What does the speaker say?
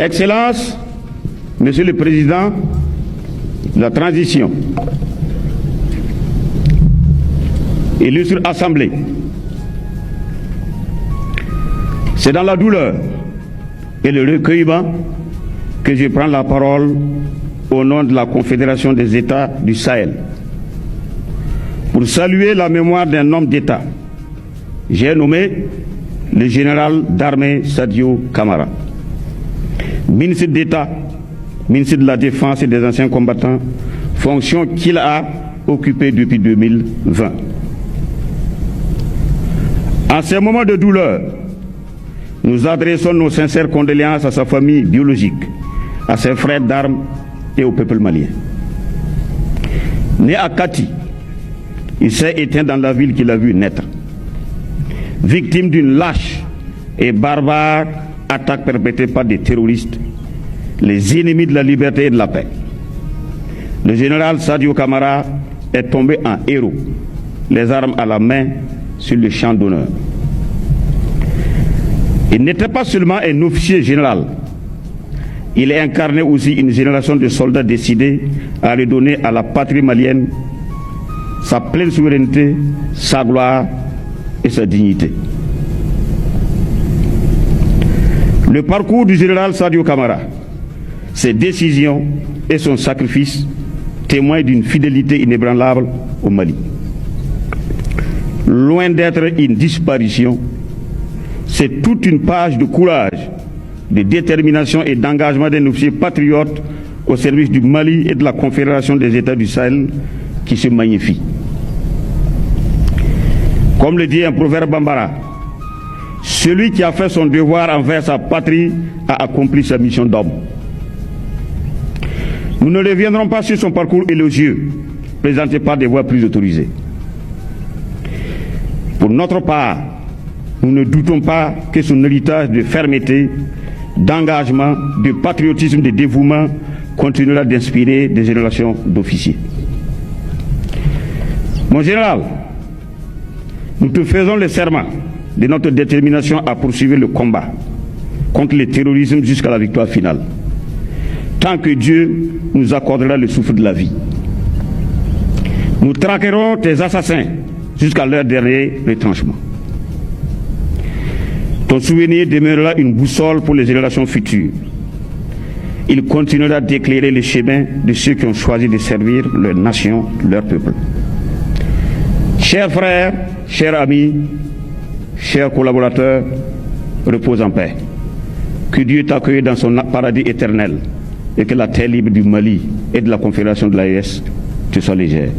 Excellences, Monsieur le Président de la Transition, illustre Assemblée, c'est dans la douleur et le recueillement que je prends la parole au nom de la Confédération des États du Sahel pour saluer la mémoire d'un homme d'État. J'ai nommé le général d'armée Sadio Camara, ministre d'État, ministre de la Défense et des anciens combattants, fonction qu'il a occupée depuis 2020. En ces moments de douleur, nous adressons nos sincères condoléances à sa famille biologique, à ses frères d'armes et au peuple malien. Né à Kati, il s'est éteint dans la ville qu'il a vu naître. Victime d'une lâche et barbare attaque perpétrée par des terroristes, les ennemis de la liberté et de la paix. Le général Sadio Camara est tombé en héros, les armes à la main sur le champ d'honneur. Il n'était pas seulement un officier général, il incarnait aussi une génération de soldats décidés à redonner à la patrie malienne sa pleine souveraineté, sa gloire et sa dignité. Le parcours du général Sadio Camara, ses décisions et son sacrifice témoignent d'une fidélité inébranlable au Mali. Loin d'être une disparition, c'est toute une page de courage, de détermination et d'engagement d'un officier patriote au service du Mali et de la Confédération des États du Sahel qui se magnifie. Comme le dit un proverbe bambara, celui qui a fait son devoir envers sa patrie a accompli sa mission d'homme. Nous ne reviendrons pas sur son parcours élogieux, présenté par des voix plus autorisées. Pour notre part, nous ne doutons pas que son héritage de fermeté, d'engagement, de patriotisme, de dévouement continuera d'inspirer des générations d'officiers. Mon général, nous te faisons le serment de notre détermination à poursuivre le combat contre le terrorisme jusqu'à la victoire finale, tant que Dieu nous accordera le souffle de la vie. Nous traquerons tes assassins jusqu'à leur dernier retranchement. Ton souvenir demeurera une boussole pour les générations futures. Il continuera d'éclairer le chemin de ceux qui ont choisi de servir leur nation, leur peuple. Chers frères, chers amis, chers collaborateurs, repose en paix. Que Dieu t'accueille dans son paradis éternel et que la terre libre du Mali et de la Confédération de l'AES te soit légère.